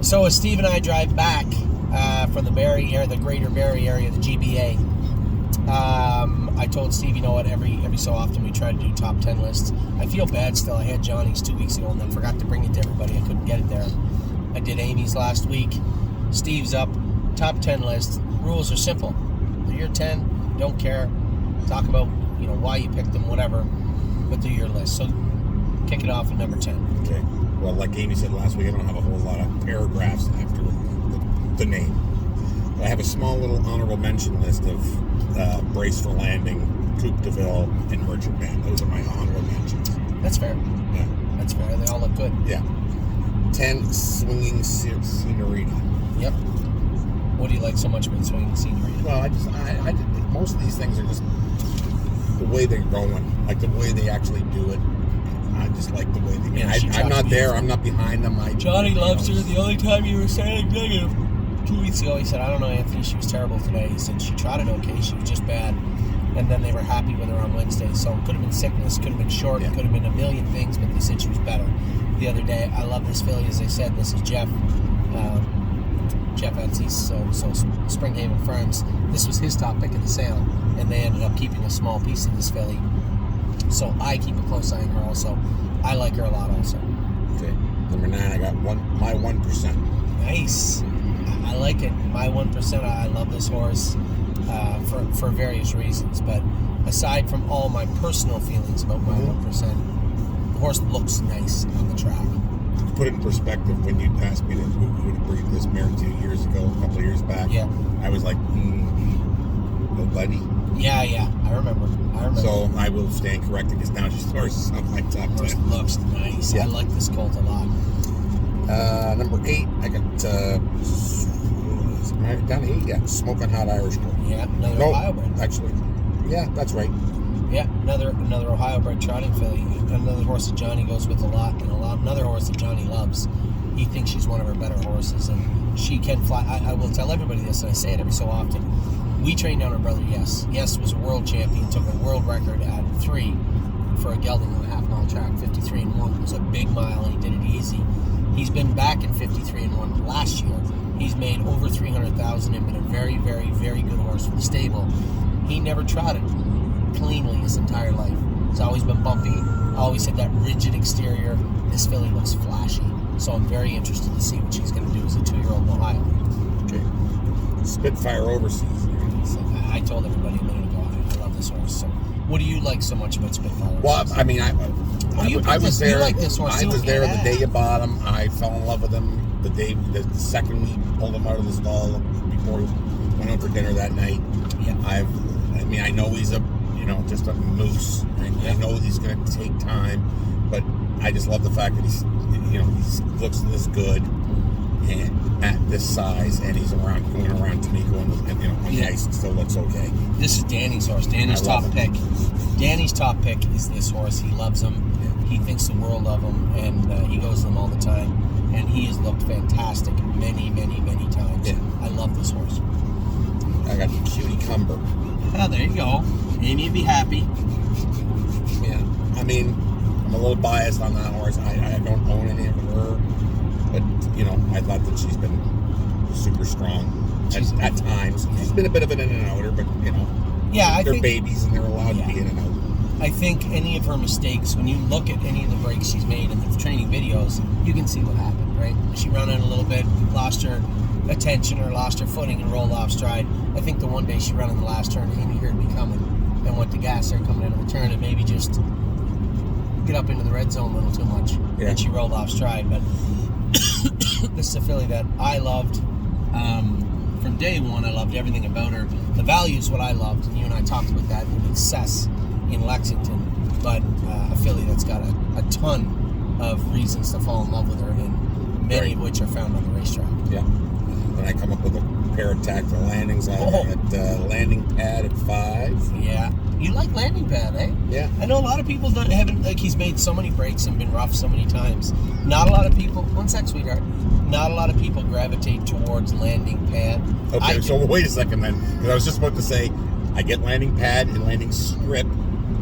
So as Steve and I drive back from the Barrie area, the greater Barrie area, the GBA, I told Steve, you know what, every so often we try to do top 10 lists. I feel bad still. I had Johnny's 2 weeks ago and then forgot to bring it to everybody. I couldn't get it there. I did Amy's last week. Steve's up. Top 10 list. Rules are simple. They're your 10. Don't care. Talk about, why you picked them, whatever. But they're your list. So kick it off at number 10. Okay. Well, like Amy said last week, I don't have a whole lot of paragraphs after the name. But I have a small little honorable mention list of Brace for Landing, Coupe de Ville, and Merchant Man. Those are my honorable mentions. That's fair. Yeah. That's fair. They all look good. Yeah. 10, Swinging Senorita. Yep. What do you like so much about Swinging Senorita? Well, I most of these things are just the way they're going, like the way they actually do it. I just like the way they. Yeah, I'm not there. I'm not behind them. Johnny loves her. The only time you were saying negative 2 weeks ago, he said, "I don't know, Anthony. She was terrible today." He said she trotted okay. She was just bad. And then they were happy with her on Wednesday. So it could have been sickness, could have been short, it could have been a million things, but they said she was better the other day. I love this filly, as I said. This is Jeff. Jeff Etsy's, so Springhaven Farms. This was his top pick of the sale, and they ended up keeping a small piece of this filly. So I keep a close eye on her also. I like her a lot also. Okay. Number 9, I got my 1%. Nice. I like it. My 1%. I love this horse for various reasons, but aside from all my personal feelings about my 1%, the horse looks nice on the track. To put it in perspective, when you asked me who to breed this mare 2 years ago, a couple of years back, I was like, nobody. Yeah, I remember. So I will stand corrected because now she's on my top 10. Horse looks nice. Yeah. I like this colt a lot. Number 8, I got down to 8. Yeah, Smoking Hot Irish Colt. Yeah, another Ohio bred. Actually, yeah, that's right. Yeah, another Ohio bred trotting filly. Another horse that Johnny goes with a lot, and another horse that Johnny loves. He thinks she's one of her better horses, and she can fly. I will tell everybody this, and I say it every so often. We trained down her brother, Yes. Yes was a world champion, took a world record at 3 for a gelding on a half-mile track, 53-1. It was a big mile, and he did it easy. He's been back in 53-1 last year. He's made over $300,000 and been a very, very, very good horse for the stable. He never trotted cleanly his entire life. He's always been bumpy, always had that rigid exterior. This filly looks flashy, so I'm very interested to see what she's going to do as a 2-year-old in Ohio. Okay. Spitfire Overseas. So I told everybody a minute ago, I love this horse. So what do you like so much about Spitfire? Well, I mean, I was there. You like this horse I was there the day you bought him. I fell in love with him the second we pulled him out of the stall before we went out for dinner that night. Yeah. I know he's just a moose. I know he's going to take time, but I just love the fact that he looks this good and at this size, and he's going around Tamiko on the ice, it still looks okay. This is Danny's horse. Danny's top pick. Danny's top pick is this horse. He loves him. Yeah. He thinks the world of him, and he goes to them all the time. And he has looked fantastic many, many, many times. Yeah. I love this horse. I got Cutie Cumber. Oh, there you go. Amy would be happy. Yeah. I mean, I'm a little biased on that horse. I don't own any of her. But, I thought that she's been super strong at times. She's been a bit of an in-and-outer, but, they're babies and they're allowed to be in and out. I think any of her mistakes, when you look at any of the breaks she's made in the training videos, you can see what happened, right? She ran in a little bit, lost her attention or lost her footing and rolled off stride. I think the one day she ran in the last turn, Amy heard me coming and went to gas her coming into the turn and maybe just get up into the red zone a little too much. Yeah. And she rolled off stride. But this is a filly that I loved. From day one, I loved everything about her. The value is what I loved, and you and I talked about that in excess in Lexington, but a filly that's got a ton of reasons to fall in love with her, and many of which are found on the racetrack. Yeah. Then I come up with a pair of tactical landings. I got Landing Pad at 5. Yeah. You like Landing Pad, eh? Yeah. I know a lot of people haven't, like, he's made so many breaks and been rough so many times. Not a lot of people, one sec, sweetheart, not a lot of people gravitate towards Landing Pad. Okay, so wait a second then, because I was just about to say, I get Landing Pad and Landing Strip.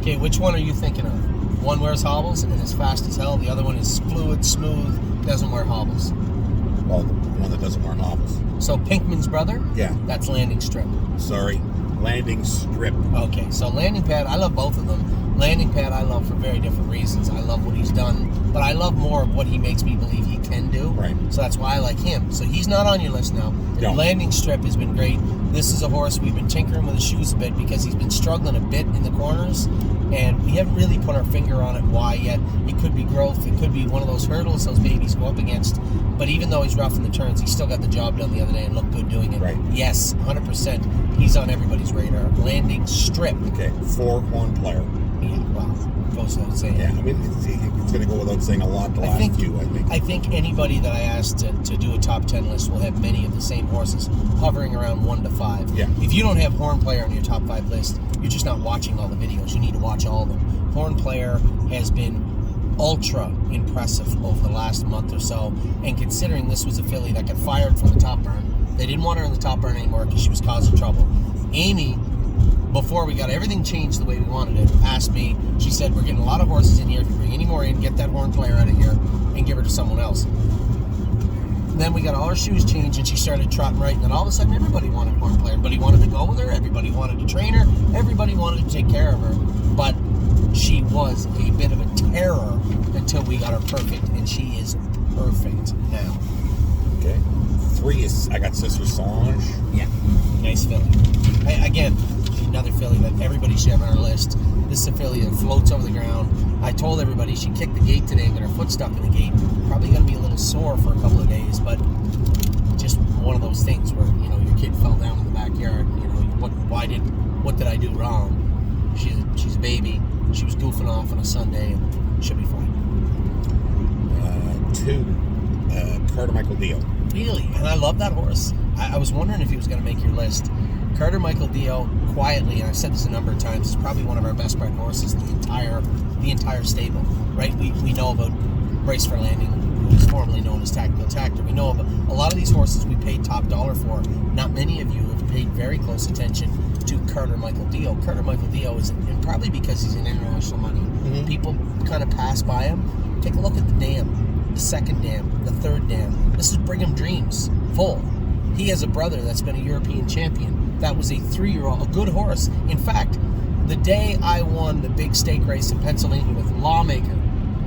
Okay, which one are you thinking of? One wears hobbles and is fast as hell. The other one is fluid, smooth, doesn't wear hobbles. Well, the one that doesn't wear novels. So Pinkman's brother? Yeah. That's Landing Strip. Sorry. Landing Strip. Okay, so Landing Pad, I love both of them. Landing Pad I love for very different reasons. I love what he's done, but I love more of what he makes me believe he can do. Right. So that's why I like him. So he's not on your list now. No. Landing Strip has been great. This is a horse we've been tinkering with the shoes a bit because he's been struggling a bit in the corners, and we haven't really put our finger on it why yet. It could be growth. It could be one of those hurdles those babies go up against. But even though he's rough in the turns, he still got the job done the other day and looked good doing it. Right. Yes, 100%. He's on everybody's radar. Landing Strip. Okay, 4-horn player. Yeah, well, goes without saying. Yeah, I mean, it's going to go without saying a lot the last few, I think. I think anybody that I asked to do a top 10 list will have many of the same horses hovering around 1 to 5. Yeah. If you don't have Horn Player on your top 5 list, you're just not watching all the videos. You need to watch all of them. Horn Player has been ultra impressive over the last month or so, and considering this was a filly that got fired from the top burn, they didn't want her in the top burn anymore because she was causing trouble. Amy, before we got everything changed the way we wanted it, asked me, she said, we're getting a lot of horses in here. If you bring any more in, get that Horn Player out of here and give her to someone else. Then we got all our shoes changed and she started trotting right, and then all of a sudden everybody wanted Horn Player. Everybody wanted to go with her, everybody wanted to train her, everybody wanted to take care of her. But she was a bit of a terror until we got her perfect, and she is perfect now. Okay. 3 is, I got Sister Solange. Yeah, nice filly. Again, another filly that everybody should have on our list. This is a filly that floats over the ground. I told everybody she kicked the gate today and got her foot stuck in the gate. Probably going to be a little sore for a couple of days, but just one of those things where, you know, your kid fell down in the backyard. You know, what did I do wrong? She's a baby. She was goofing off on a Sunday, and she'll be fine. 2, Carter Michael Dio. Really? And I love that horse. I was wondering if he was going to make your list. Carter Michael Dio, quietly, and I've said this a number of times, is probably one of our best bred horses in the entire stable. Right? We know about Brace for Landing, who was formerly known as Tactical Tactor. We know about a lot of these horses we paid top dollar for. Not many of you have paid very close attention to Carter Michael Dio. Carter Michael Dio is, and probably because he's in international money, people kind of pass by him. Take a look at the dam, the second dam, the third dam. This is Brigham Dreams, full. He has a brother that's been a European champion. That was a 3-year-old, a good horse. In fact, the day I won the big stake race in Pennsylvania with Lawmaker,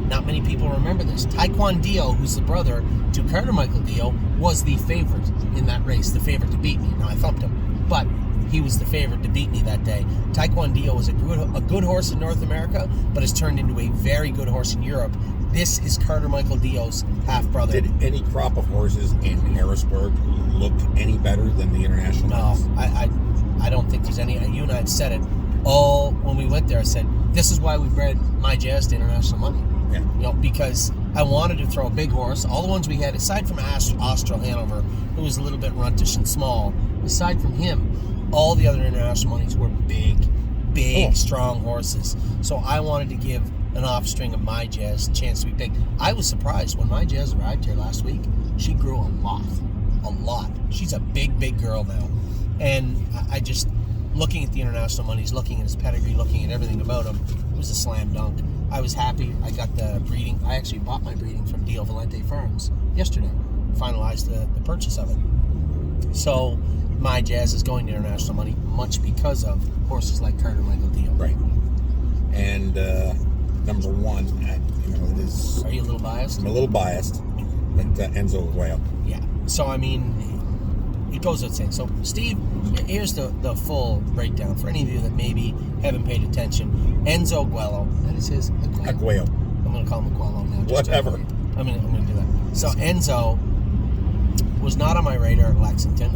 not many people remember this. Taekwon Dio, who's the brother to Carter Michael Dio, was the favorite in that race, the favorite to beat me. Now, I thumped him, but he was the favorite to beat me that day. Taekwon Dio was a good horse in North America, but has turned into a very good horse in Europe. This is Carter Michael Dio's half-brother. Did any crop of horses in Harrisburg look any better than the international? No, I don't think there's any. You and I had said it all when we went there. I said, this is why we bred My Jazz to international money. Yeah. You know, because I wanted to throw a big horse. All the ones we had, aside from Austral Hanover, who was a little bit runtish and small, aside from him, all the other international monies were big, strong horses. So I wanted to give an offspring of My Jazz a chance to be big. I was surprised when My Jazz arrived here last week. She grew a lot. She's a big girl now. And I just, looking at the international monies, looking at his pedigree, looking at everything about him, it was a slam dunk. I was happy. I got the breeding. I actually bought my breeding from Dio Valente Farms yesterday. Finalized the purchase of it. So My Jazz is going to international money much because of horses like Carter Michael Dio. Right. And number 1, it is. Are you a little biased? I'm a little biased, but Enzo Guello. Yeah. So I mean, it goes without saying. So Steve, here's the full breakdown for any of you that maybe haven't paid attention. Enzo Guello, that is his Aguayo. I'm going to call him Guello now. Whatever. I'm going to do that. So Enzo was not on my radar at Lexington.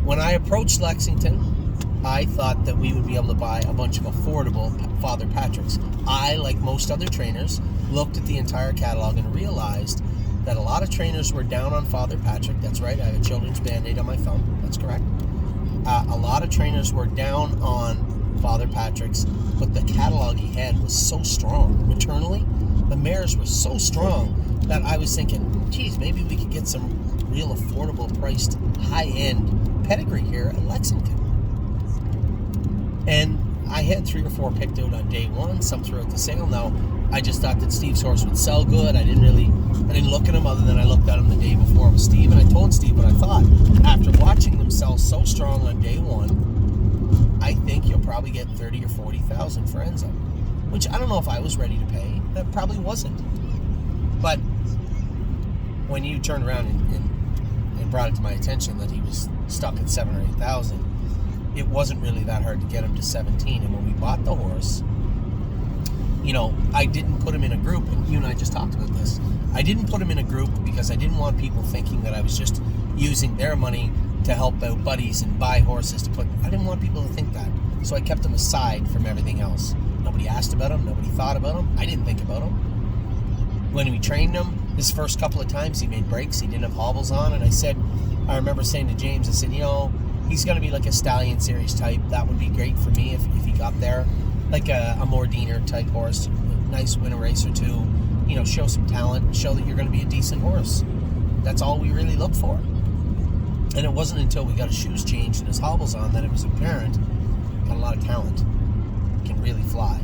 When I approached Lexington, I thought that we would be able to buy a bunch of affordable Father Patricks. I, like most other trainers, looked at the entire catalog and realized that a lot of trainers were down on Father Patrick. That's right, I have a children's Band-Aid on my thumb. That's correct. A lot of trainers were down on Father Patrick's, but the catalog he had was so strong. Maternally, the mares were so strong that I was thinking, geez, maybe we could get some real affordable priced, high-end pedigree here at Lexington. And I had 3 or 4 picked out on day 1, some throughout the sale. Now, I just thought that Steve's horse would sell good. I didn't look at him other than I looked at him the day before with Steve, and I told Steve what I thought. After watching them sell so strong on day one, I think you'll probably get 30 or 40,000 for Enzo, which I don't know if I was ready to pay. That probably wasn't. But when you turned around and brought it to my attention that he was stuck at 7 or 8,000, it wasn't really that hard to get him to 17. And when we bought the horse, you know, I didn't put him in a group, and you and I just talked about this. I didn't put him in a group because I didn't want people thinking that I was just using their money to help out buddies and buy horses to put. I didn't want people to think that. So I kept him aside from everything else. Nobody asked about him. Nobody thought about him. I didn't think about him. When we trained him, his first couple of times he made breaks. He didn't have hobbles on. And I remember saying to James, I said, you know, he's going to be like a Stallion Series type. That would be great for me if he got there. Like a Mordiner type horse, nice win a race or two, you know, show some talent, show that you're going to be a decent horse. That's all we really look for. And it wasn't until we got his shoes changed and his hobbles on that it was apparent got a lot of talent. Can really fly.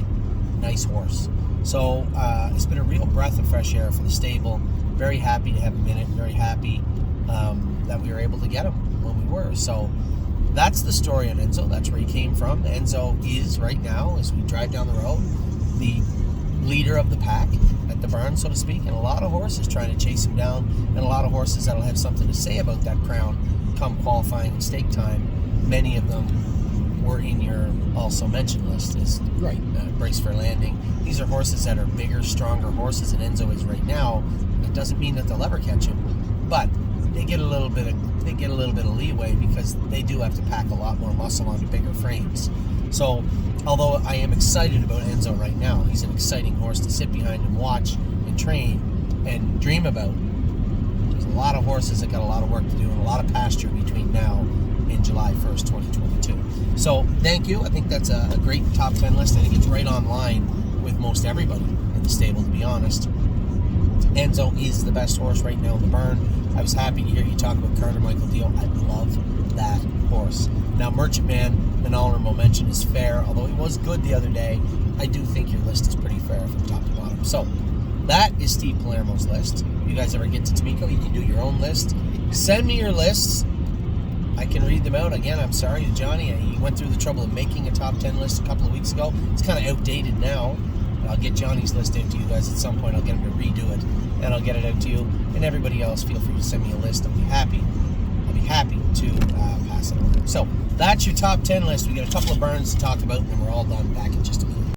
Nice horse. So it's been a real breath of fresh air for the stable. Very happy to have him in it. Very happy that we were able to get him when we were. So that's the story on Enzo. That's where he came from. Enzo is right now, as we drive down the road, the leader of the pack at the barn, so to speak, and a lot of horses trying to chase him down, and a lot of horses that'll have something to say about that crown come qualifying and stake time. Many of them were in your also mentioned list as Right. Brace for Landing. These are horses that are bigger, stronger horses than Enzo is right now. It doesn't mean that they'll ever catch him, but they get a little bit of leeway because they do have to pack a lot more muscle onto bigger frames. So, although I am excited about Enzo right now, he's an exciting horse to sit behind and watch and train and dream about. There's a lot of horses that got a lot of work to do and a lot of pasture between now and July 1st, 2022. So, thank you. I think that's a great top 10 list. I think it's right on line with most everybody in the stable, to be honest. Enzo is the best horse right now in the barn. I was happy to hear you talk about Carter Michael Deal. I love that horse. Now, Merchant Man, an honorable mention, is fair. Although he was good the other day, I do think your list is pretty fair from top to bottom. So, that is Steve Palermo's list. If you guys ever get to Tamiko, you can do your own list. Send me your lists. I can read them out. Again, I'm sorry to Johnny. He went through the trouble of making a top 10 list a couple of weeks ago. It's kind of outdated now. I'll get Johnny's list out to you guys at some point. I'll get him to redo it, and I'll get it out to you. And everybody else, feel free to send me a list. I'll be happy to pass it on. So that's your top 10 list. We got a couple of burns to talk about, and we're all done. Back in just a minute.